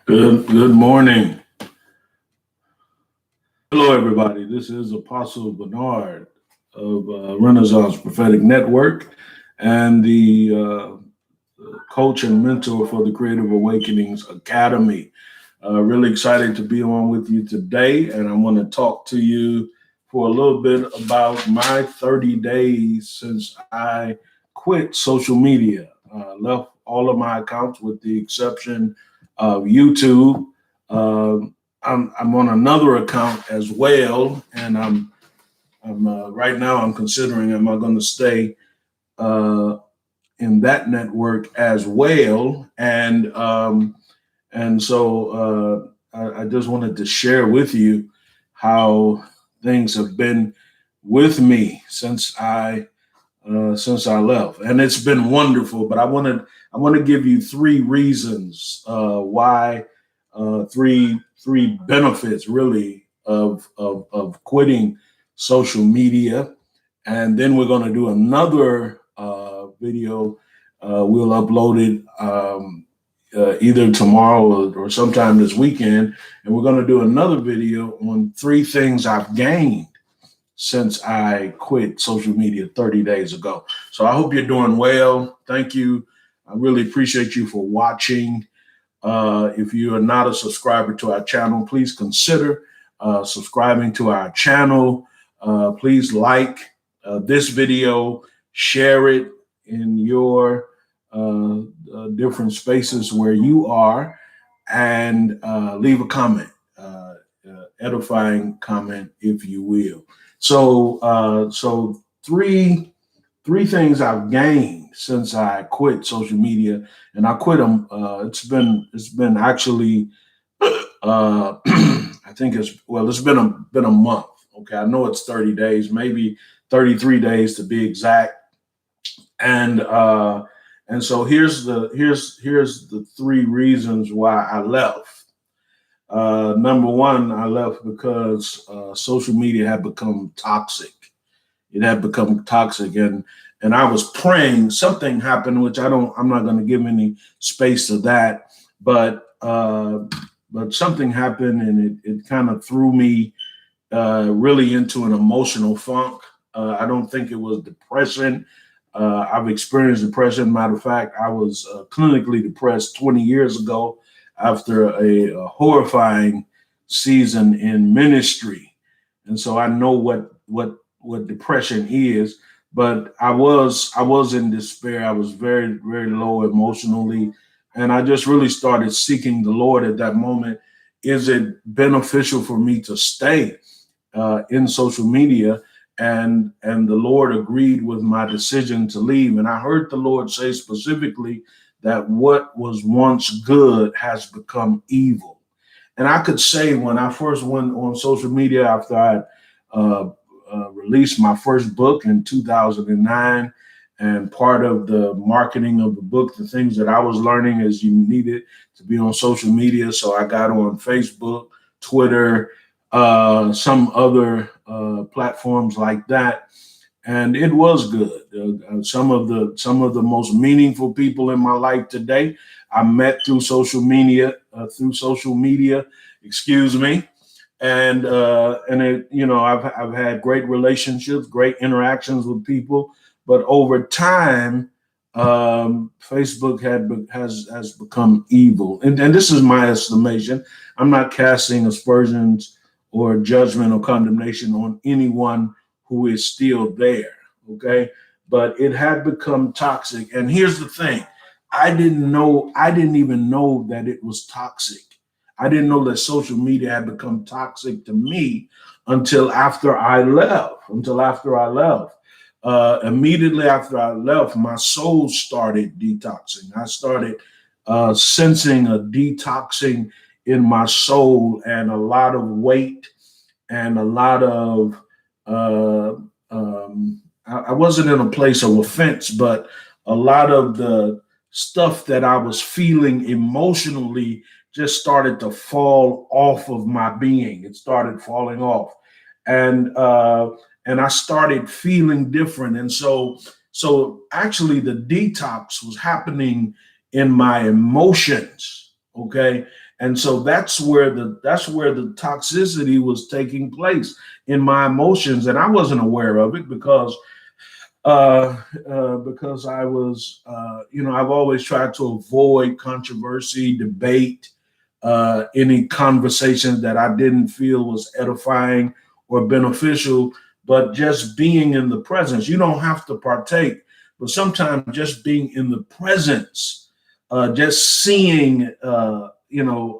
Good morning. Hello, everybody. This is Apostle Bernard of Renaissance Prophetic Network and the coach and mentor for the Creative Awakenings Academy. Really excited to be on with you today, and I want to talk to you for a little bit about my 30 days since I quit social media. Left all of my accounts with the exception of YouTube. I'm on another account as well, and I'm right now I'm considering am I going to stay in that network as well, and so I just wanted to share with you how things have been with me since I left, and it's been wonderful. But I want to give you three reasons why, three benefits really of quitting social media, and then we're going to do another video. We'll upload it either tomorrow or sometime this weekend, and we're going to do another video on three things I've gained since I quit social media 30 days ago. So I hope you're doing well. Thank you. I really appreciate you for watching. If you are not a subscriber to our channel, please consider subscribing to our channel. Please like this video, share it in your different spaces where you are, and leave a comment, edifying comment, if you will. So three things I've gained since I quit social media, and I quit them. It's been actually I think it's been a month. Okay, I know it's 30 days, maybe 33 days to be exact, and so here's the three reasons why I left. Number one, I left because social media had become toxic. It had become toxic, and I was praying. Something happened, which I'm not going to give any space to that, but something happened, and it kind of threw me really into an emotional funk. I don't think it was depression. I've experienced depression. Matter of fact, I was clinically depressed 20 years ago after a horrifying season in ministry, and so I know what depression is. But I was in despair. I was very, very low emotionally, and I just really started seeking the Lord at that moment. Is it beneficial for me to stay in social media? And the Lord agreed with my decision to leave. And I heard the Lord say specifically that what was once good has become evil. And I could say when I first went on social media after I released my first book in 2009, and part of the marketing of the book, the things that I was learning is you needed to be on social media. So I got on Facebook, Twitter, some other platforms like that, and it was good. Some of the most meaningful people in my life today I met through social media. Excuse me. And I've had great relationships, great interactions with people, but over time, Facebook has become evil, and this is my estimation. I'm not casting aspersions or judgment or condemnation on anyone who is still there. Okay, but it had become toxic, and here's the thing: I didn't even know that it was toxic. I didn't know that social media had become toxic to me until after I left. Immediately after I left, my soul started detoxing. I started sensing a detoxing in my soul, and a lot of weight, and a lot of I wasn't in a place of offense, but a lot of the stuff that I was feeling emotionally just started to fall off of my being. It started falling off, and I started feeling different. And so actually, the detox was happening in my emotions. Okay, And so that's where the toxicity was taking place in my emotions, and I wasn't aware of it because I was, I've always tried to avoid controversy, debate, any conversation that I didn't feel was edifying or beneficial. But just being in the presence, you don't have to partake, but sometimes just being in the presence, just seeing, a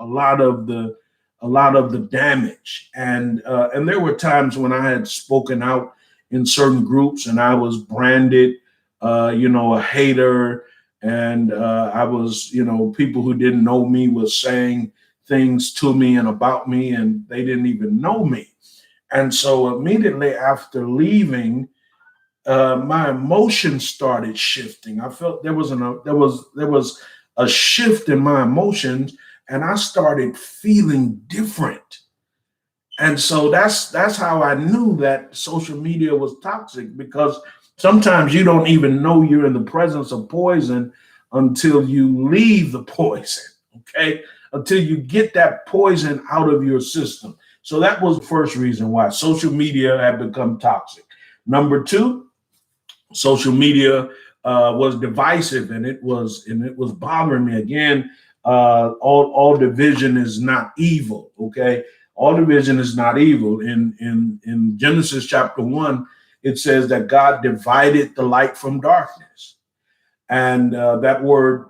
lot of the damage, and there were times when I had spoken out in certain groups, and I was branded, a hater, and I was, people who didn't know me was saying things to me and about me, and they didn't even know me. And so immediately after leaving, my emotions started shifting. I felt there was a shift in my emotions, and I started feeling different. And so that's how I knew that social media was toxic, because sometimes you don't even know you're in the presence of poison until you leave the poison, okay? Until you get that poison out of your system. So that was the first reason why social media had become toxic. Number two, social media was divisive, and it was bothering me again. All division is not evil. Okay, all division is not evil. In Genesis chapter 1, it says that God divided the light from darkness, and that word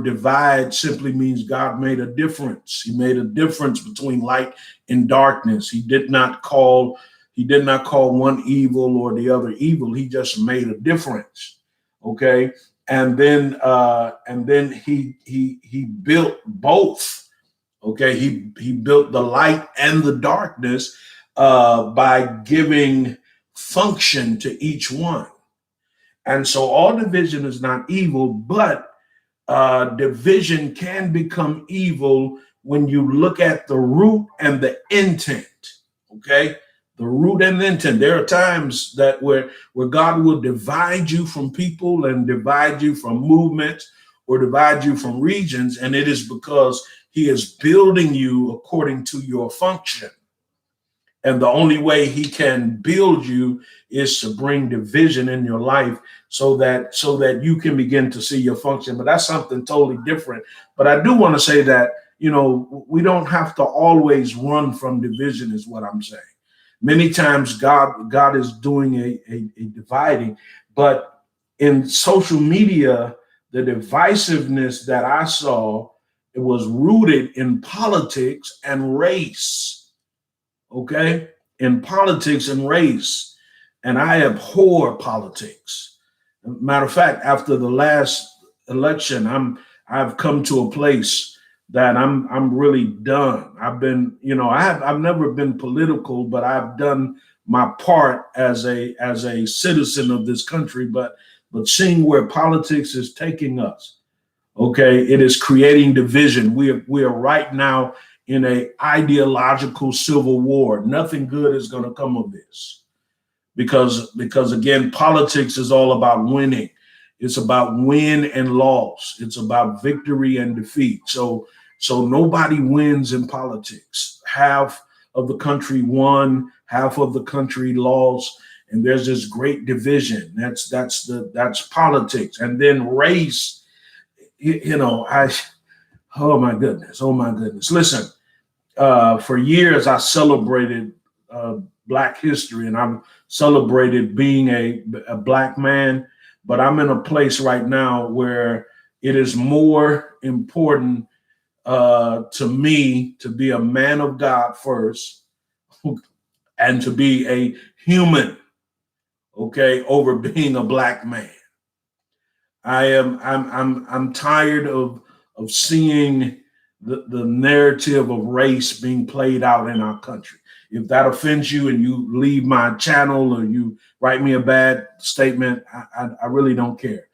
divide simply means God made a difference. He made a difference between light and darkness. He did not call one evil or the other evil. He just made a difference. Okay. And then he built both. Okay. He built the light and the darkness by giving function to each one. And so all division is not evil, but division can become evil when you look at the root and the intent. Okay, the root and the intent. There are times that where God will divide you from people and divide you from movements or divide you from regions, and it is because He is building you according to your function. And the only way He can build you is to bring division in your life, so that you can begin to see your function. But that's something totally different. But I do want to say that, we don't have to always run from division, is what I'm saying. Many times God is doing a dividing, but in social media, the divisiveness that I saw, it was rooted in politics and race. Okay, in politics and race. And I abhor politics. Matter of fact, after the last election, I've come to a place that I'm really done. I've never been political, but I've done my part as a citizen of this country. But seeing where politics is taking us, okay, it is creating division. We are right now in a ideological civil war. Nothing good is going to come of this, because again, politics is all about winning. It's about win and loss. It's about victory and defeat. So nobody wins in politics. Half of the country won, half of the country lost, and there's this great division. That's politics. And then race, I oh my goodness. Listen, for years I celebrated Black history, and I've celebrated being a Black man. But I'm in a place right now where it is more important to me to be a man of God first, and to be a human, okay, over being a Black man. I'm tired of seeing the narrative of race being played out in our country. If that offends you and you leave my channel or you write me a bad statement, I really don't care.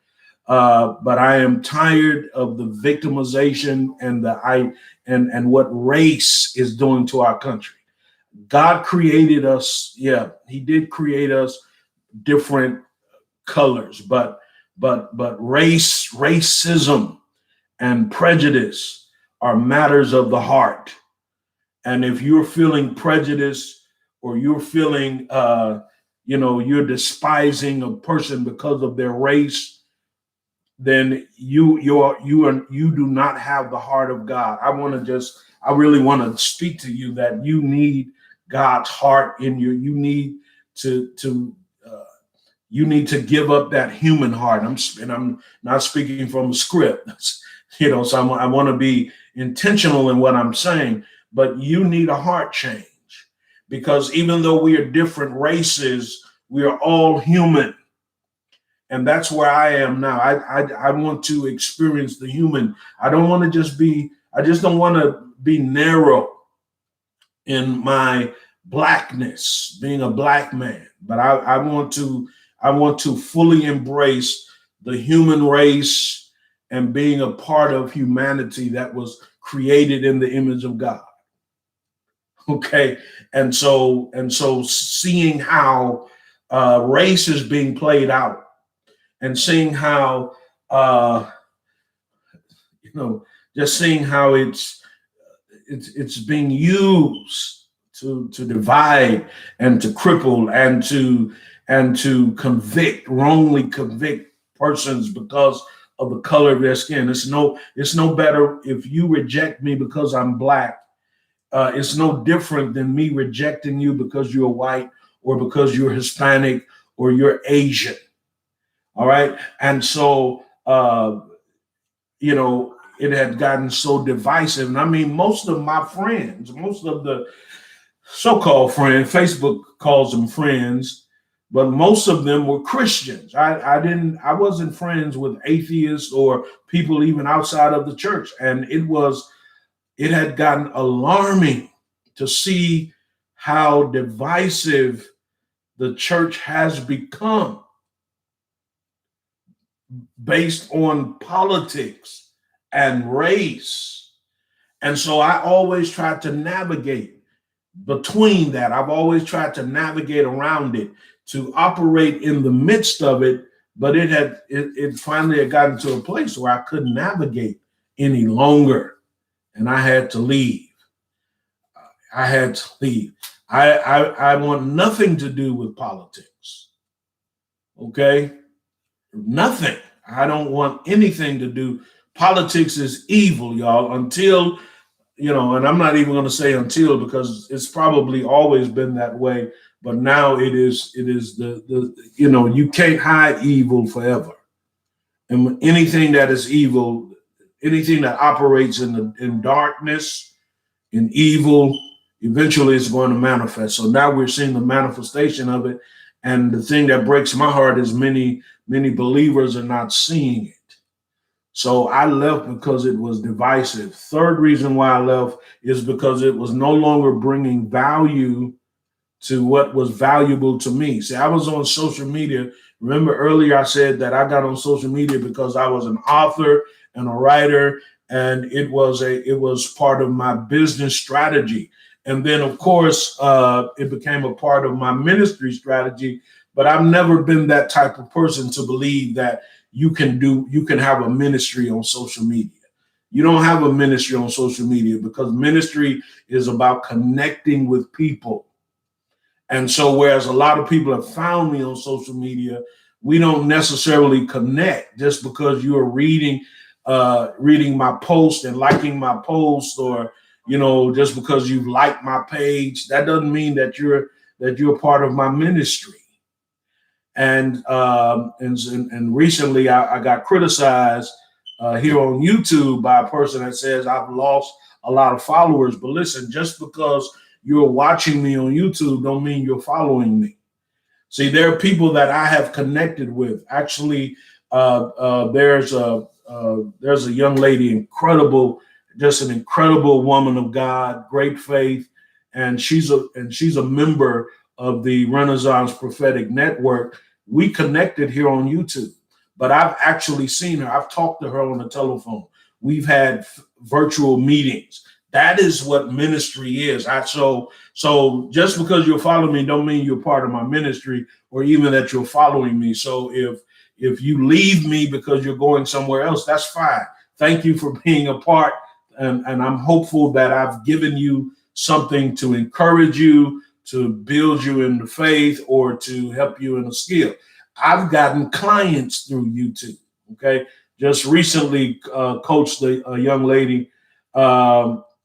But I am tired of the victimization and what race is doing to our country. God created us. Yeah, He did create us different colors, but racism and prejudice are matters of the heart. And if you're feeling prejudice, or you're feeling, you're despising a person because of their race, then you do not have the heart of God. I really want to speak to you that you need God's heart in you. You need to give up that human heart. I'm not speaking from a script, so I want to be intentional in what I'm saying, but you need a heart change, because even though we are different races, we are all human. And that's where I am now. I want to experience the human. I just don't want to be narrow in my blackness, being a black man, but I want to fully embrace the human race and being a part of humanity that was created in the image of God. Okay. And so seeing how race is being played out, and seeing how, just seeing how it's being used to divide and to cripple and to wrongly convict persons because of the color of their skin. It's no better if you reject me because I'm black. It's no different than me rejecting you because you're white, or because you're Hispanic, or you're Asian. All right. And so, it had gotten so divisive. And I mean, most of my friends, most of the so-called friends, Facebook calls them friends, but most of them were Christians. I wasn't friends with atheists or people even outside of the church. And it had gotten alarming to see how divisive the church has become, based on politics and race. And so I always tried to navigate between that. I've always tried to navigate around it, to operate in the midst of it, but it finally had gotten to a place where I couldn't navigate any longer, and I had to leave. I want nothing to do with politics. Okay? Nothing. I don't want anything to do. Politics is evil, y'all, until, and I'm not even going to say until, because it's probably always been that way. But now it is you can't hide evil forever. And anything that is evil, anything that operates in darkness, in evil, eventually is going to manifest. So now we're seeing the manifestation of it. And the thing that breaks my heart is many believers are not seeing it. So I left because it was divisive. Third reason why I left is because it was no longer bringing value to what was valuable to me. See, I was on social media. Remember earlier I said that I got on social media because I was an author and a writer, and it was part of my business strategy. And then, of course, it became a part of my ministry strategy. But I've never been that type of person to believe that you can have a ministry on social media. You don't have a ministry on social media, because ministry is about connecting with people. And so whereas a lot of people have found me on social media, we don't necessarily connect just because you are reading my post and liking my post, or just because you've liked my page. That doesn't mean that you're part of my ministry. And recently I got criticized here on YouTube by a person that says I've lost a lot of followers. But listen, just because you're watching me on YouTube don't mean you're following me. See, there are people that I have connected with. Actually, there's a young lady, just an incredible woman of God, great faith, and she's a member of the Renaissance Prophetic Network. We connected here on YouTube, but I've actually seen her. I've talked to her on the telephone. We've had virtual meetings. That is what ministry is. So just because you're following me don't mean you're part of my ministry, or even that you're following me. So if you leave me because you're going somewhere else, that's fine. Thank you for being a part and I'm hopeful that I've given you something to encourage you, to build you in the faith, or to help you in a skill. I've gotten clients through YouTube. Okay, just recently coached a young lady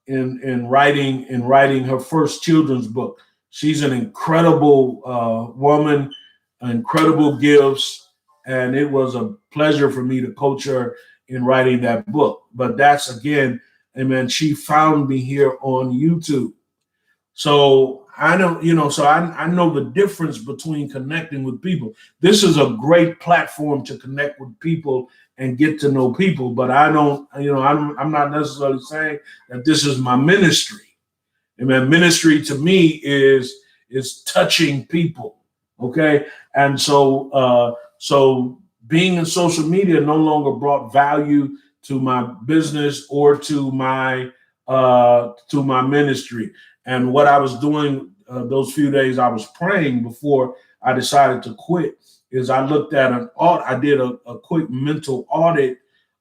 in writing her first children's book. She's an incredible woman, incredible gifts, and it was a pleasure for me to coach her in writing that book. But that's again, amen. She found me here on YouTube. So I know, so I know the difference between connecting with people. This is a great platform to connect with people and get to know people. But I don't, I'm not necessarily saying that this is my ministry. Amen. Ministry to me is touching people. Okay. And so being in social media no longer brought value to my business or to my ministry. And what I was doing those few days I was praying before I decided to quit is I looked at I did a quick mental audit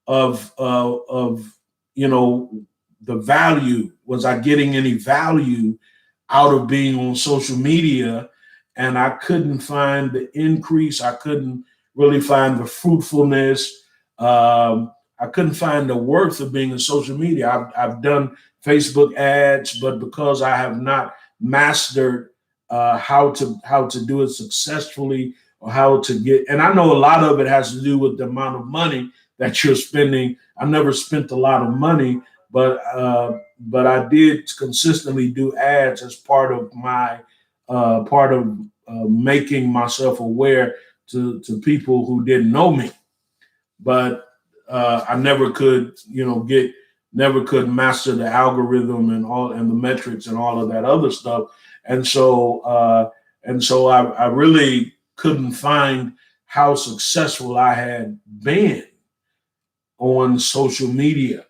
of the value. Was I getting any value out of being on social media? And I couldn't find the increase. I couldn't really find the fruitfulness. I couldn't find the worth of being in social media. I've done Facebook ads, but because I have not mastered how to do it successfully, or how to get, and I know a lot of it has to do with the amount of money that you're spending. I never spent a lot of money, but I did consistently do ads as part of my making myself aware to people who didn't know me. But I never could, never could master the algorithm and the metrics and all of that other stuff. And so I really couldn't find how successful I had been on social media.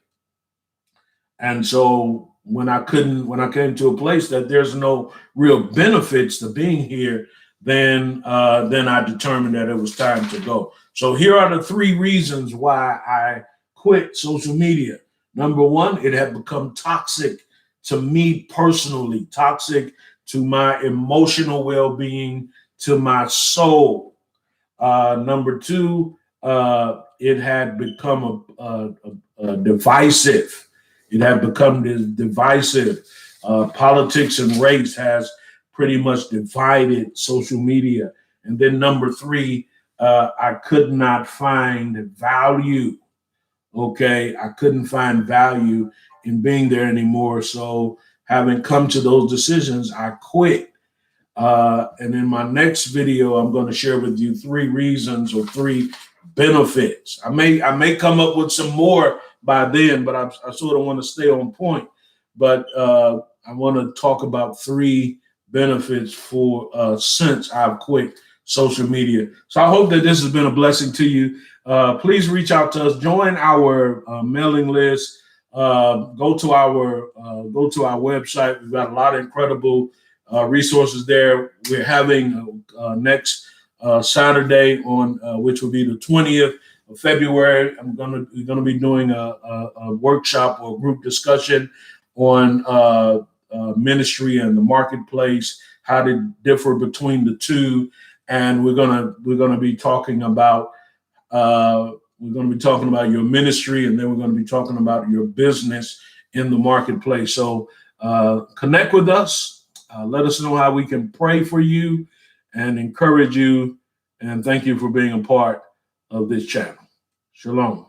And so when I came to a place that there's no real benefits to being here, then I determined that it was time to go. So here are the 3 reasons why I quit social media. Number 1, it had become toxic to me personally, toxic to my emotional well-being, to my soul. Number 2, it had become a divisive. It had become divisive. Politics and race has pretty much divided social media. And then number 3, I could not find value. Okay, I couldn't find value in being there anymore. So having come to those decisions, I quit. And in my next video, I'm going to share with you 3 reasons or 3 benefits. I may come up with some more by then, but I sort of want to stay on point. But I want to talk about 3 benefits for since I've quit social media. So I hope that this has been a blessing to you. Please reach out to us, join our mailing list, go to our website. We've got a lot of incredible resources there. We're having next Saturday on which will be the 20th of February. We're gonna be doing a workshop or group discussion on ministry and the marketplace, how to differ between the two, and we're gonna be talking about your ministry, and then we're going to be talking about your business in the marketplace. So connect with us. Let us know how we can pray for you and encourage you. And thank you for being a part of this channel. Shalom.